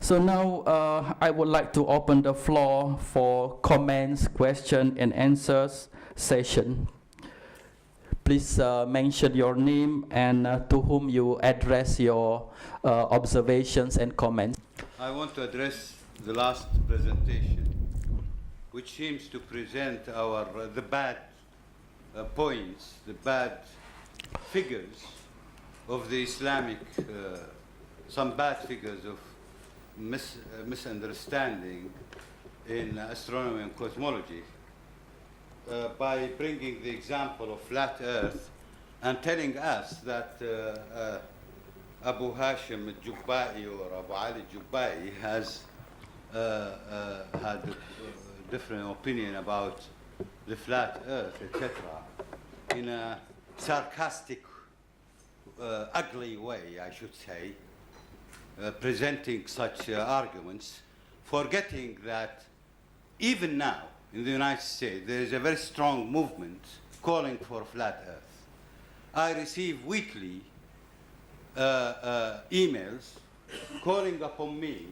So now I would like to open the floor for comments, question and answers session. Please mention your name and to whom you address your observations and comments. I want to address the last presentation, which seems to present the bad points, the bad figures of the Islamic, some bad figures of misunderstanding in astronomy and cosmology, by bringing the example of flat Earth and telling us that Abu Hashim al-Jubba'i or Abu Ali al-Jubba'i has had a different opinion about the flat Earth, etc., in a sarcastic, ugly way, I should say, presenting such arguments, forgetting that even now in the United States there is a very strong movement calling for flat Earth. I receive weekly emails calling upon me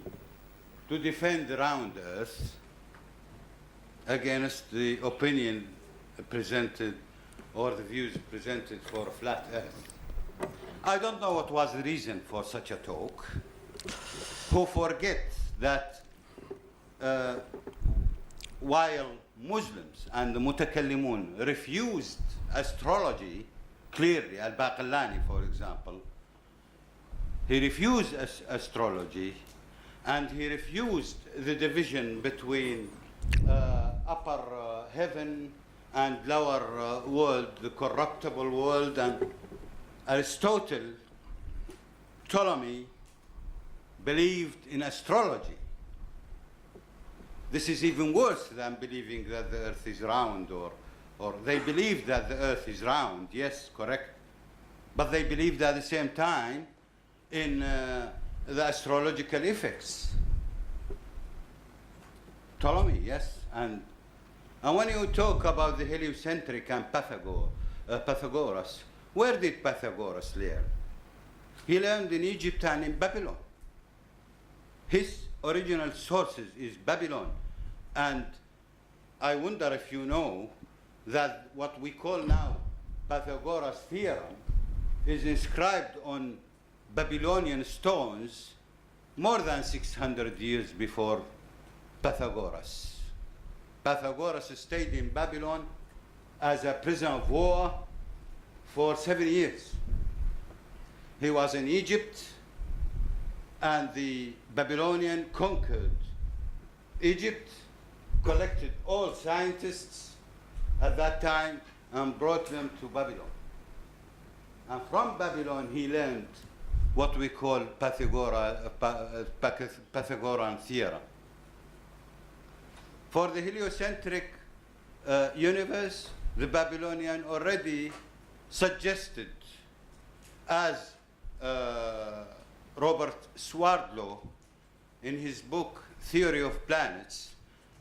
to defend the round Earth against the opinion presented or the views presented for flat Earth. I don't know what was the reason for such a talk, who forget that while Muslims and the Mutakallimun refused astrology clearly, Al-Baqillani, for example, he refused astrology, and he refused the division between upper heaven and lower world, the corruptible world, and Aristotle, Ptolemy believed in astrology. This is even worse than believing that the earth is round, or they believe that the earth is round, yes, correct, but they believed at the same time in the astrological effects. Ptolemy, yes, and when you talk about the heliocentric and Pythagoras, where did Pythagoras learn? He learned in Egypt and in Babylon. His original sources is Babylon. And I wonder if you know that what we call now Pythagoras theorem is inscribed on Babylonian stones more than 600 years before Pythagoras. Pythagoras stayed in Babylon as a prisoner of war for 7 years. He was in Egypt, and the Babylonian conquered Egypt, collected all scientists at that time and brought them to Babylon. And from Babylon he learned what we call Pythagorean theorem. For the heliocentric universe, the Babylonian already suggested, as Robert Swerdlow in his book Theory of Planets,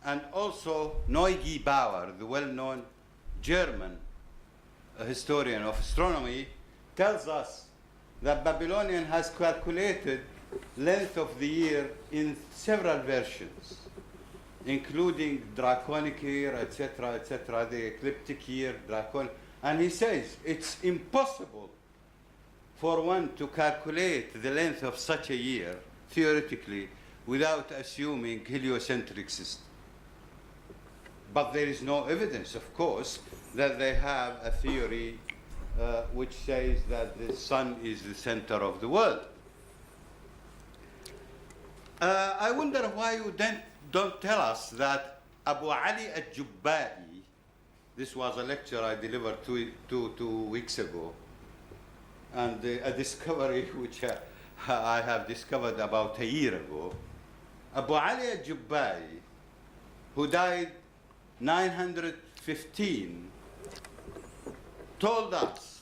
and also Neugi Bauer, the well-known German historian of astronomy, tells us that Babylonian has calculated length of the year in several versions, including draconic year, etc., the ecliptic year, draconic, and he says it's impossible for one to calculate the length of such a year, theoretically, without assuming heliocentric system. But there is no evidence, of course, that they have a theory which says that the sun is the center of the world. I wonder why you don't tell us that Abu Ali al-Jubba'i, this was a lecture I delivered two weeks ago, and a discovery which I have discovered about a year ago. Abu Ali al-Jubba'i, who died 915, told us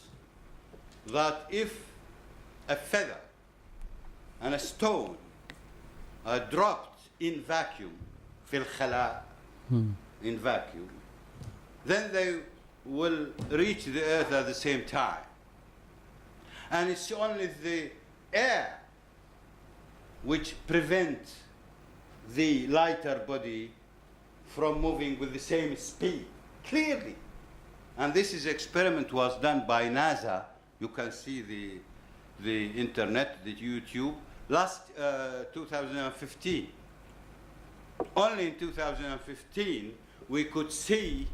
that if a feather and a stone are dropped in vacuum, fil khala, in vacuum, then they will reach the earth at the same time. And it's only the air which prevent the lighter body from moving with the same speed, clearly. And this experiment was done by NASA. You can see the internet, the YouTube, last 2015. Only in 2015 we could see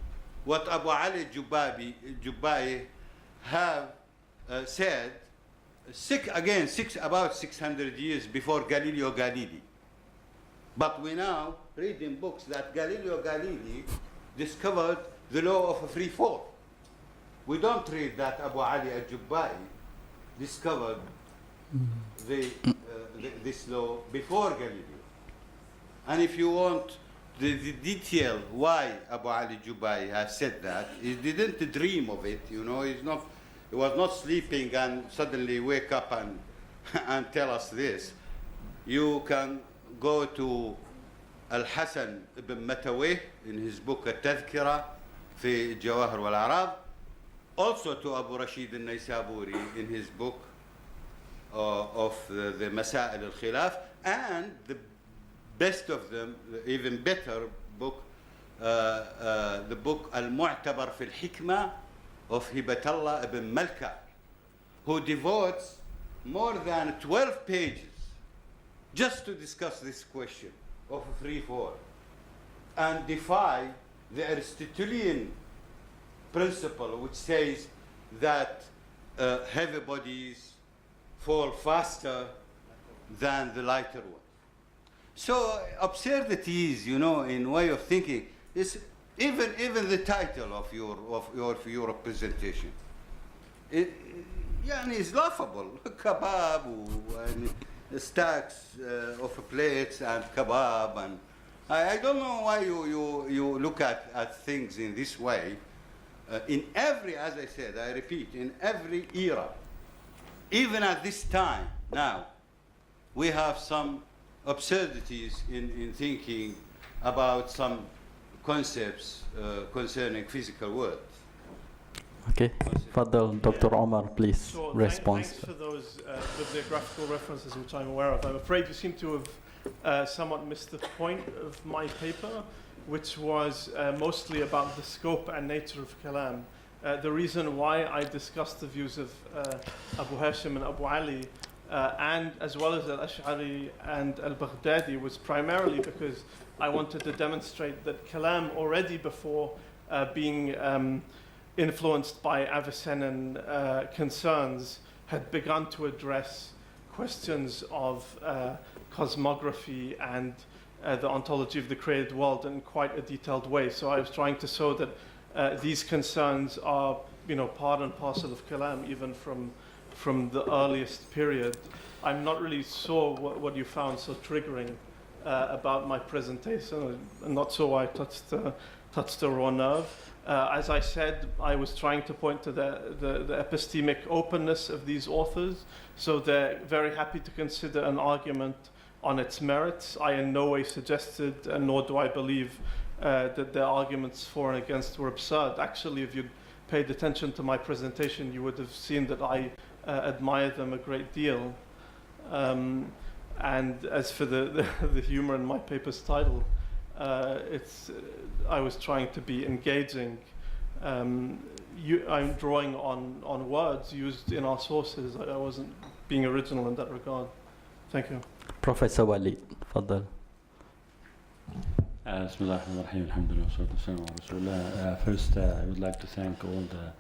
what Abu Ali Jubai have said about 600 years before Galileo Galilei. But we now read in books that Galileo Galilei discovered the law of free fall. We don't read that Abu Ali al-Jubai discovered this law before Galileo. And if you want the detail why Abu Ali Jubai has said that, he didn't dream of it, you know, he was not sleeping and suddenly wake up and tell us this. You can go to Al-Hasan ibn Matawih in his book Al-Tadhkira fi Jawahir wal-Arab, also to Abu Rashid al-Naysaburi in his book of the Masail al-Khilaf, and the best of them, even better book, the book Al-Mu'tabar fi al-Hikmah of Hibatallah ibn Malka, who devotes more than 12 pages just to discuss this question of free fall and defy the Aristotelian principle, which says that heavy bodies fall faster than the lighter ones. So absurdities, you know, in way of thinking, is even the title of your presentation. It's laughable. Kebab and stacks of plates and kebab, and I don't know why you look at things in this way. In every, as I said, I repeat, in every era, even at this time now, we have some absurdities in thinking about some concepts concerning physical world. Okay, Fadl, Dr. Omar, please Sure, respond. Thanks for those bibliographical references, which I'm aware of. I'm afraid you seem to have somewhat missed the point of my paper, which was mostly about the scope and nature of Kalam. The reason why I discussed the views of Abu Hashim and Abu Ali, and as well as al-Ash'ari and al-Baghdadi, was primarily because I wanted to demonstrate that Kalam, already before being influenced by Avicennan concerns, had begun to address questions of cosmography and the ontology of the created world in quite a detailed way. So I was trying to show that these concerns are, you know, part and parcel of Kalam, even from the earliest period. I'm not really sure what you found so triggering about my presentation. I'm not sure why I touched a raw nerve. As I said, I was trying to point to the epistemic openness of these authors, so they're very happy to consider an argument on its merits. I in no way suggested, and nor do I believe, that their arguments for and against were absurd. Actually, if you'd paid attention to my presentation, you would have seen that I admire them a great deal. And as for the humor in my paper's title, I was trying to be engaging. I'm drawing on words used in our sources. I wasn't being original in that regard. Thank you. Professor Walid, Fadl. Bismillah ar-Rahman alhamdulillah wa salatu wa salam ala Rasulullah. First, I would like to thank all the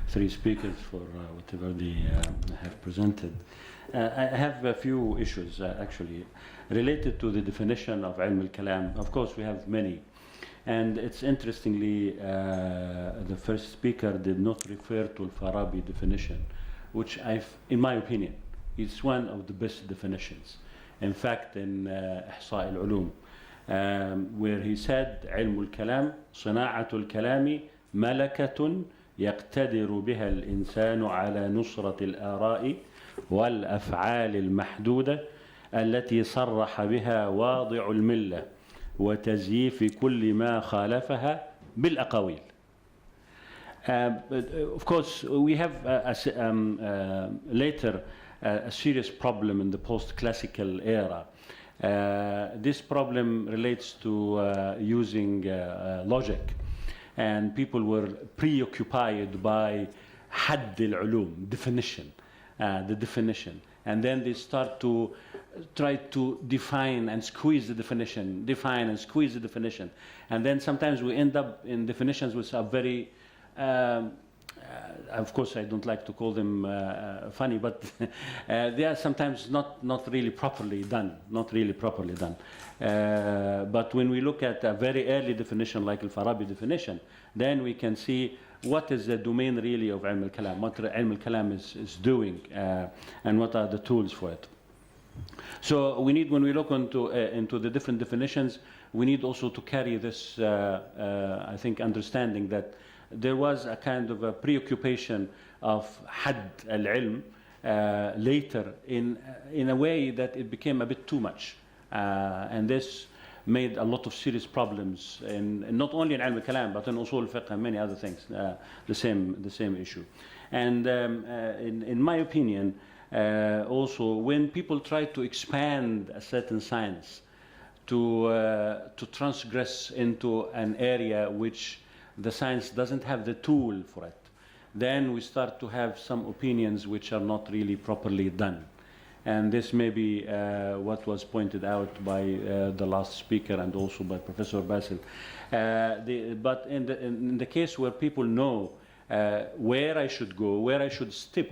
three speakers for whatever they have presented. I have a few issues actually related to the definition of Ilm al-Kalam. Of course, we have many. And it's interestingly, the first speaker did not refer to al-Farabi definition, which in my opinion, is one of the best definitions. In fact, in Ihsa al-Ulum, where he said, علم الكلام صناعة الكلام ملكة يقتدر بها الإنسان على نصرة الآراء والأفعال المحدودة التي صرح بها واضع الملة وتزييف كل ما خالفها بالأقاويل. Of course, we have later a serious problem in the post-classical era. This problem relates to using logic, and people were preoccupied by hadd al-ulum, definition, the definition, and then they start to try to define and squeeze the definition, define and squeeze the definition, and then sometimes we end up in definitions which are very of course, I don't like to call them funny, but they are sometimes not really properly done, but when we look at a very early definition like Al-Farabi definition, then we can see what is the domain really of Ilm al-Kalam, what Ilm al-Kalam is doing, and what are the tools for it. So we need, when we look into the different definitions, we need also to carry this, I think, understanding that there was a kind of a preoccupation of hadd al-ilm later in a way that it became a bit too much. And this made a lot of serious problems, not only in Ilm al-Kalam, but in Usul al-Fiqh and many other things, the same issue. And in my opinion, also, when people try to expand a certain science to transgress into an area which the science doesn't have the tool for it, then we start to have some opinions which are not really properly done. And this may be what was pointed out by the last speaker and also by Professor Basil. But in the case where people know where I should go, where I should step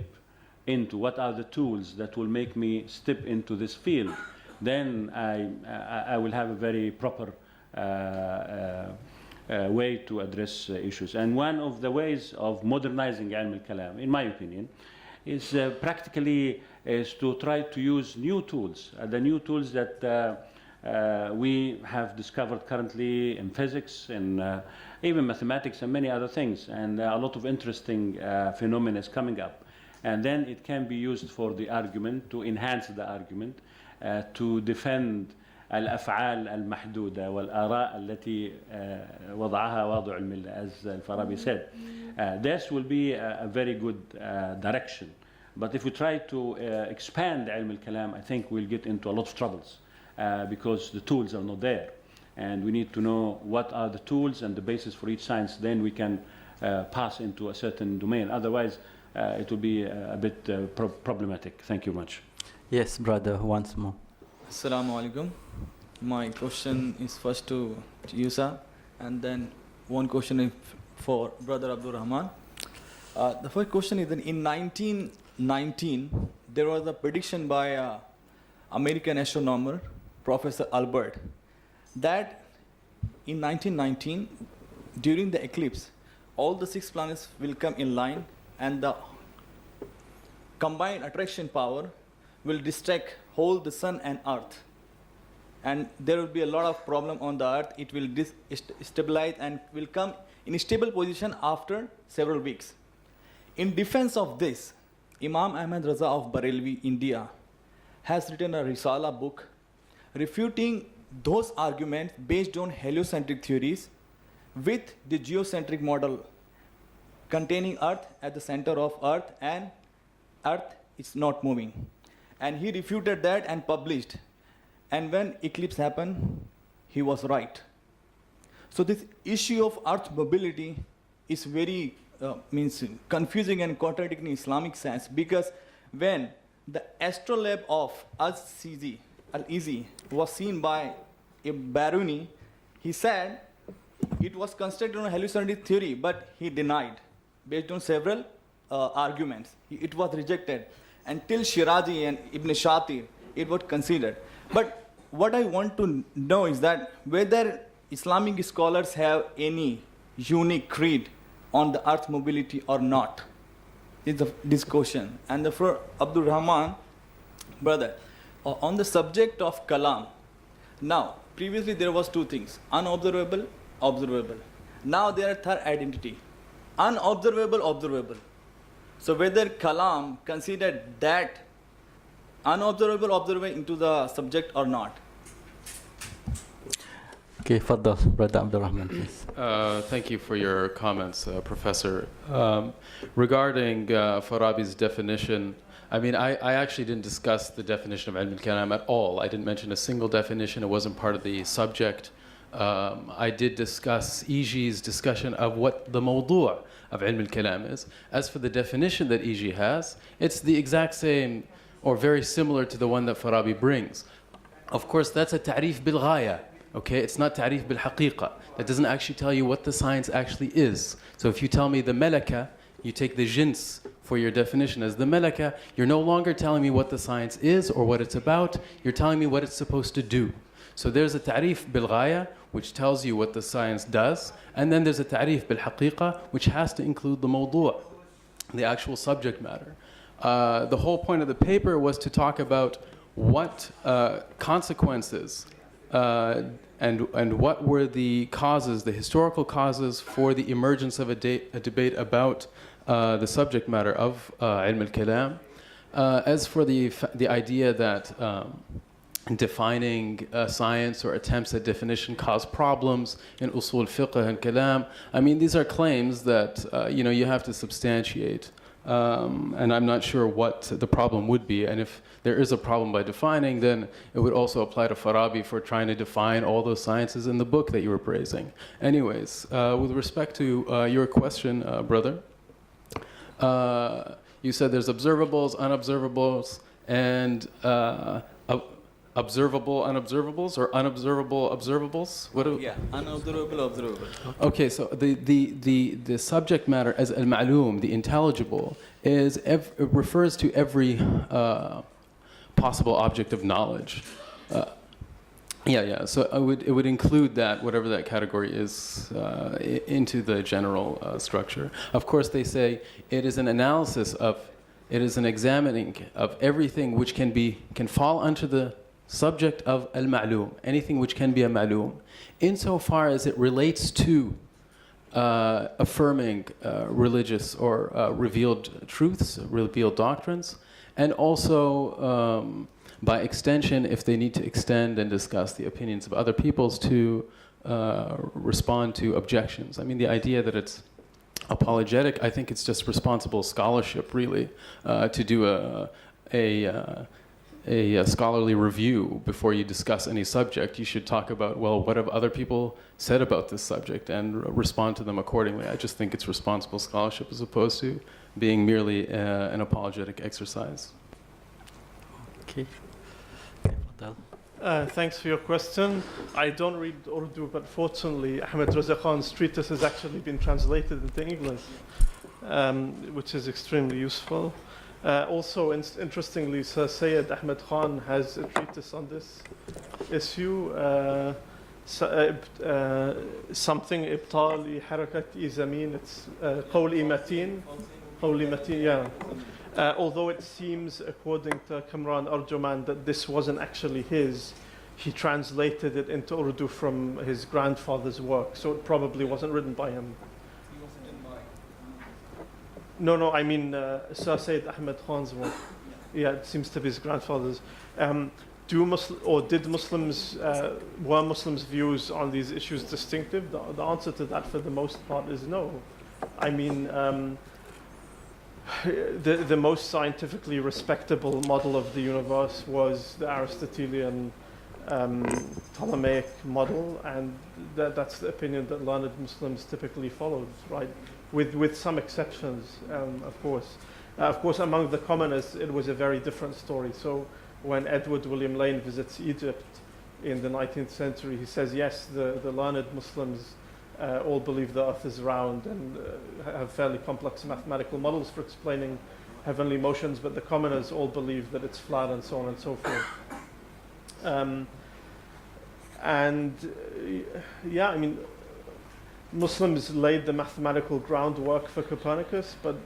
into, what are the tools that will make me step into this field, then I will have a very proper way to address issues. And one of the ways of modernizing Ilm al-Kalam, in my opinion, is practically is to try to use new tools, the new tools that we have discovered currently in physics and even mathematics and many other things, and a lot of interesting phenomena is coming up. And then it can be used for the argument, to enhance the argument, to defend الأفعال المحدودة والآراء التي وضعها واضع الملة, as Al-Farabi said. This will be a very good direction. But if we try to expand Ilm al-Kalam, I think we'll get into a lot of troubles because the tools are not there. And we need to know what are the tools and the basis for each science. Then we can pass into a certain domain. Otherwise, it will be a bit problematic. Thank you much. Yes, brother, once more. Assalamu alaikum. My question is first to Yusa, and then one question is for Brother Abdul Rahman. The first question is that in 1919, there was a prediction by American astronomer, Professor Albert, that in 1919, during the eclipse, all the 6 planets will come in line and the combined attraction power will distract whole the sun and earth, and there will be a lot of problem on the earth. It will stabilize and will come in a stable position after several weeks. In defense of this, Imam Ahmad Raza of Barelvi, India, has written a Risala book refuting those arguments based on heliocentric theories with the geocentric model containing earth at the center of earth and earth is not moving. And he refuted that and published. And when eclipse happened, he was right. So this issue of earth mobility is very confusing and contradicting in Islamic science, because when the astrolabe of Al-Izi was seen by a Baruni, he said it was constructed on a heliocentric theory, but he denied based on several arguments. It was rejected. Until Shirazi and Ibn Shatir, it was considered. But what I want to know is that whether Islamic scholars have any unique creed on the earth mobility or not is this question. And for Abdul Rahman, brother, on the subject of Kalam, now previously there was 2 things, unobservable, observable. Now there are third identity, unobservable, observable. So whether Kalam considered that unobservable observer into the subject or not. Okay, Fadal, Brother Abdul Rahman, please. Thank you for your comments, Professor. Regarding Farabi's definition, I mean, I actually didn't discuss the definition of ilm al-kalam at all. I didn't mention a single definition. It wasn't part of the subject. I did discuss EG's discussion of what the mawdu' of ilm al-kalam is. As for the definition that EG has, it's the exact same or very similar to the one that Farabi brings. Of course, that's a ta'rif bil-ghaya. Okay, it's not ta'rif bil-haqiqa. That doesn't actually tell you what the science actually is. So if you tell me the malaka, you take the jins for your definition as the malaka, you're no longer telling me what the science is or what it's about, you're telling me what it's supposed to do. So there's a ta'rif bil-ghaya, which tells you what the science does, and then there's a ta'rif bil-haqiqa, which has to include the mawdu', the actual subject matter. The whole point of the paper was to talk about what consequences and what were the causes, the historical causes for the emergence of a debate about the subject matter of ilm al-kalam. As for the idea that defining science or attempts at definition cause problems in usul fiqh and kalam, I mean, these are claims that you have to substantiate. And I'm not sure what the problem would be. And if there is a problem by defining, then it would also apply to Farabi for trying to define all those sciences in the book that you were praising. Anyways, with respect to your question, brother, you said there's observables, unobservables, and observable unobservables or unobservable observables? Yeah, unobservable, observable. Okay, so the subject matter as al-ma'loom, the intelligible, it refers to every possible object of knowledge. So it would include that, whatever that category is, into the general structure. Of course, they say it is an analysis of, it is an examining of everything which can fall under the subject of al-ma'loom, anything which can be a ma'loom, insofar as it relates to affirming religious or revealed truths, revealed doctrines, and also by extension, if they need to extend and discuss the opinions of other peoples to respond to objections. I mean, the idea that it's apologetic, I think it's just responsible scholarship, really, to do a scholarly review before you discuss any subject. You should talk about, well, what have other people said about this subject and respond to them accordingly. I just think it's responsible scholarship as opposed to being merely an apologetic exercise. Okay. Thanks for your question. I don't read Urdu, but fortunately, Ahmed Raza Khan's treatise has actually been translated into English, which is extremely useful. Also, interestingly, Sir Syed Ahmed Khan has a treatise on this issue, something Ibtali Harakati Zamin, it's Qawli Mateen, yeah. Although it seems, according to Kamran Arjuman, that this wasn't actually his, he translated it into Urdu from his grandfather's work, so it probably wasn't written by him. No, I mean Sir Syed Ahmed Khan's work. Yeah, it seems to be his grandfather's. Were Muslims' views on these issues distinctive? The answer to that, for the most part, is no. I mean, the most scientifically respectable model of the universe was the Aristotelian Ptolemaic model, and that's the opinion that learned Muslims typically followed, right? With some exceptions, of course. Of course, among the commoners, it was a very different story. So when Edward William Lane visits Egypt in the 19th century, he says, yes, the learned Muslims all believe the earth is round and have fairly complex mathematical models for explaining heavenly motions, but the commoners all believe that it's flat and so on and so forth. Yeah, I mean, Muslims laid the mathematical groundwork for Copernicus, but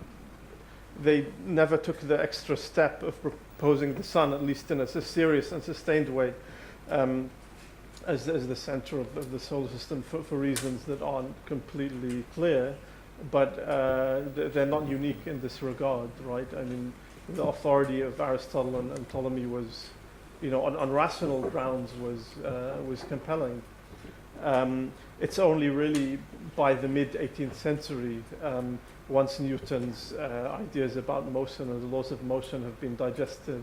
they never took the extra step of proposing the sun, at least in a serious and sustained way, as the center of the solar system for reasons that aren't completely clear, but they're not unique in this regard, right? I mean, the authority of Aristotle and Ptolemy was, on rational grounds, was compelling. It's only really by the mid-18th century, once Newton's ideas about motion and the laws of motion have been digested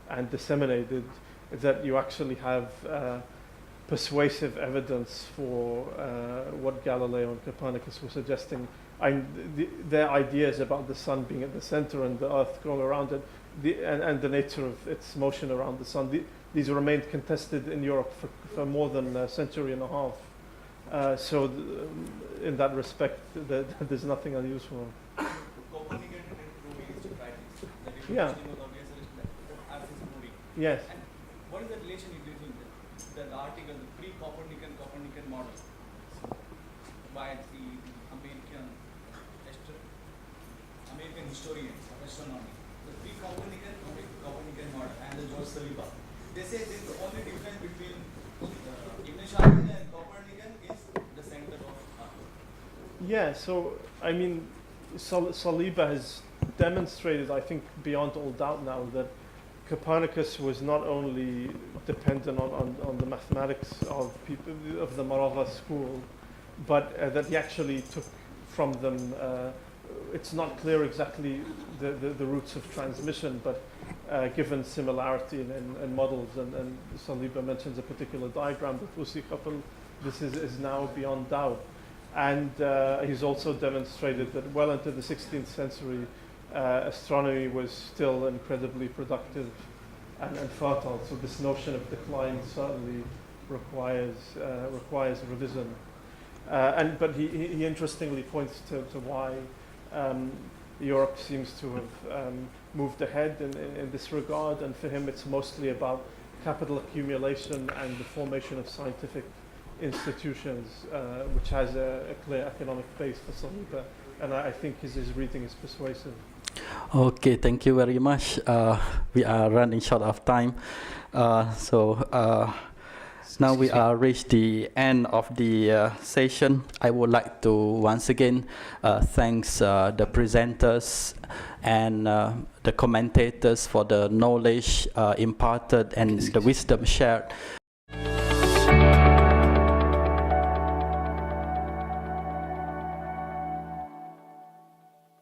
and disseminated, that you actually have persuasive evidence for what Galileo and Copernicus were suggesting. Their ideas about the sun being at the center and the earth going around it, and the nature of its motion around the sun, these remained contested in Europe for more than a century and a half. In that respect, there's nothing unusual. Yeah. Yes. And what is the relation between the article, the pre-Copernican model by the American historians of astronomy, the pre-Copernican model and the George Saliba? They say that the only difference between Ibn Shahid and Copernican is the center of Earth. Yeah, so I mean, Saliba has demonstrated, I think, beyond all doubt now that Copernicus was not only dependent on the mathematics of people of the Maragha school, but that he actually took from them. It's not clear exactly the routes of transmission, but given similarity in models, and Saliba mentions a particular diagram that we'll see couple, this is now beyond doubt. And he's also demonstrated that well into the 16th century, astronomy was still incredibly productive and fertile. So this notion of decline certainly requires revision. But he interestingly points to why Europe seems to have moved ahead in this regard, and for him it's mostly about capital accumulation and the formation of scientific institutions, which has a clear economic base for Saliba, and I think his reading is persuasive. Okay, thank you very much. We are running short of time, now we are reached the end of the session. I would like to once again thanks the presenters and the commentators for the knowledge imparted and the wisdom shared